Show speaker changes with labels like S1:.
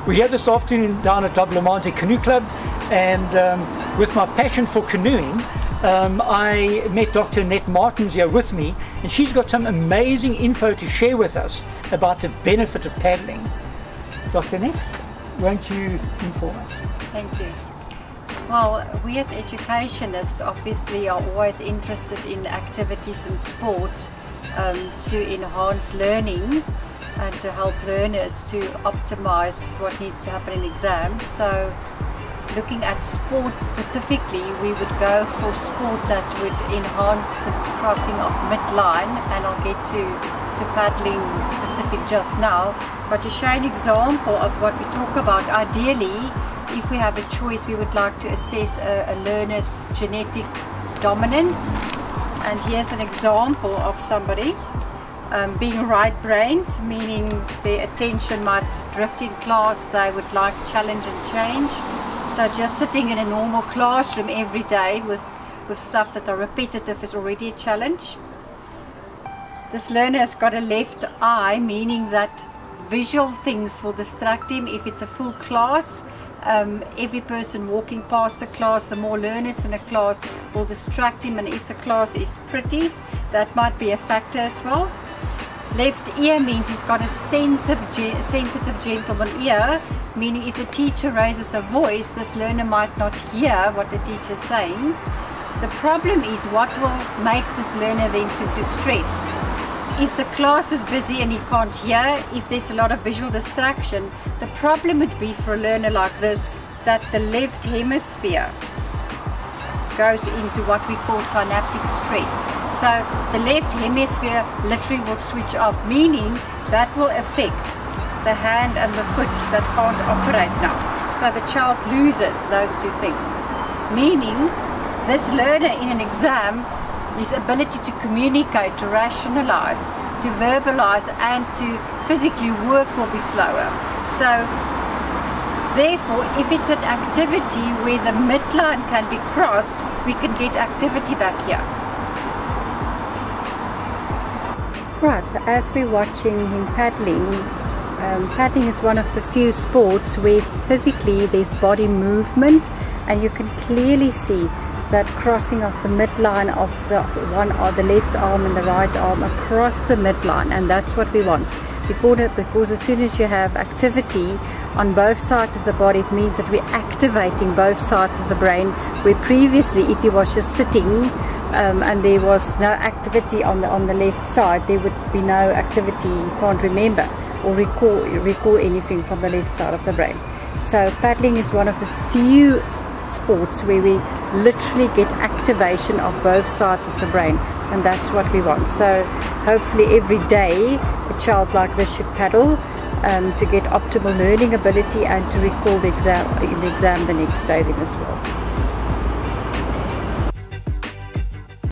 S1: We're here this afternoon down at Doblemante Canoe Club, and with my passion for canoeing, I met Dr. Annette Martins here with me, and she's got some amazing info to share with us about the benefit of paddling. Dr. Annette, won't you inform us?
S2: Thank you. Well, we as educationists obviously are always interested in activities and sport to enhance learning and to help learners to optimize what needs to happen in exams. So looking at sport specifically, we would go for sport that would enhance the crossing of midline, and I'll get to paddling specific just now. But to show an example of what we talk about, ideally, if we have a choice, we would like to assess a learner's genetic dominance. And here's an example of somebody being right-brained, meaning their attention might drift in class, they would like challenge and change. So just sitting in a normal classroom every day with stuff that are repetitive is already a challenge. This learner has got a left eye, meaning that visual things will distract him if it's a full class. Every person walking past the class, the more learners in a class, will distract him, and if the class is pretty, that might be a factor as well. Left ear means he's got a sensitive gentleman ear, meaning if the teacher raises a voice, this learner might not hear what the teacher is saying. The problem is what will make this learner then to distress. If the class is busy and he can't hear, if there's a lot of visual distraction, the problem would be for a learner like this that the left hemisphere goes into what we call synaptic stress. So the left hemisphere literally will switch off, meaning that will affect the hand and the foot that can't operate now. So the child loses those two things, meaning this learner in an exam, his ability to communicate, to rationalize, to verbalize, and to physically work will be slower. So therefore, if it's an activity where the midline can be crossed, we can get activity back here.
S3: Right, so as we're watching him paddling, paddling is one of the few sports where physically there's body movement, and you can clearly see that crossing of the midline of the left arm and the right arm across the midline, and that's what we want. Because as soon as you have activity on both sides of the body, it means that we're activating both sides of the brain, where previously if you was just sitting and there was no activity on the left side, there would be no activity, you can't remember or recall anything from the left side of the brain. So paddling is one of the few sports where we literally get activation of both sides of the brain, and that's what we want. So hopefully every day a child like this should paddle to get optimal learning ability and to recall the exam the next day then as well.